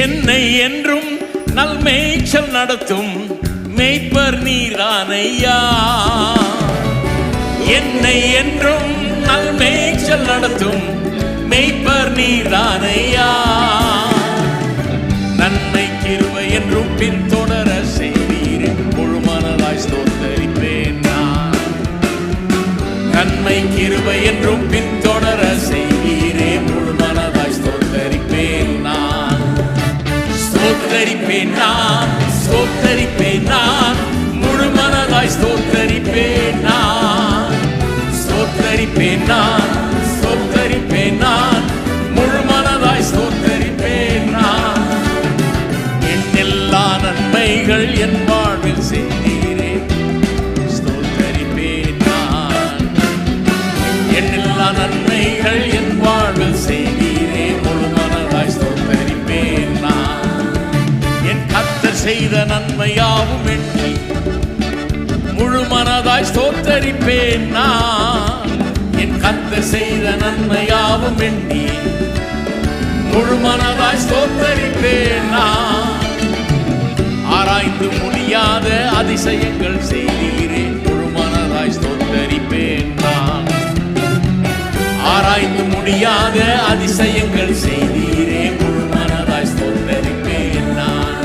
என்னை என்றும் நல்மேய்ச்சல் நடத்தும் மேய்ப்பர் நீரானையா. என்னை என்றும் நல்மேய்ச்சல் நடத்தும் மேய்ப்பர் நீரானையா. நன்மை கிருபை என்றும் பின்தொடர செய்வீர், முழு மனதாய் ஸ்தோத்தரிப்பேன் நான். நன்மை கிருபை என்றும் பின்தொடர செய்வீரே, முழு மனதாய் ஸ்தோத்தரிப்பேன் நான். ஸ்தோத்தரிப்பேன் நான், ஸ்தோத்தரிப்பேன் நான், முழு மனதாய் ஸ்தோத்தரிப்பேன் நான். ஸ்தோத்தரிப்பேன் நான், ஸ்தோத்தரிப்பேன் நான், முழு மனதாய் ஸ்தோத்தரிப்பேன் நான். என் எல்லா நன்மைகள் என் வாழ்வில் செய்தீரே, ஸ்தோத்தரிப்பேன் நான். என் எல்லா நன்மைகள் என் வாழ்வில் செய்தீரே, முழு மனதாய் ஸ்தோத்தரிப்பேன் நான். என் கர்த்தர் செய்த நன்மையாவும் எண்ணி முழு மனதாய் ஸ்தோத்தரிப்பேன் நான். என் கர்த்தர் செய்த நன்மையாவும் எண்ணி முழு மனதாய் ஸ்தோத்தரிப்பேன் நான். ஆராய்ந்து முடியாத அதிசயங்கள் செய்தீரே, முழு மனதாய் ஸ்தோத்தரிப்பேன் நான். ஆராய்ந்து முடியாத அதிசயங்கள் செய்தீரே, முழு மனதாய் ஸ்தோத்தரிப்பேன் நான்.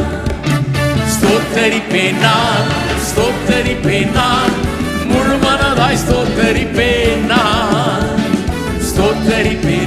ஸ்தோத்தரிப்பேன் நான், ஸ்தோத்தரிப்பேன் நான், முழு மனதாய் ஸ்தோத்தரிப்பேன் நான். ஸ்தோத்தரிப்பேன்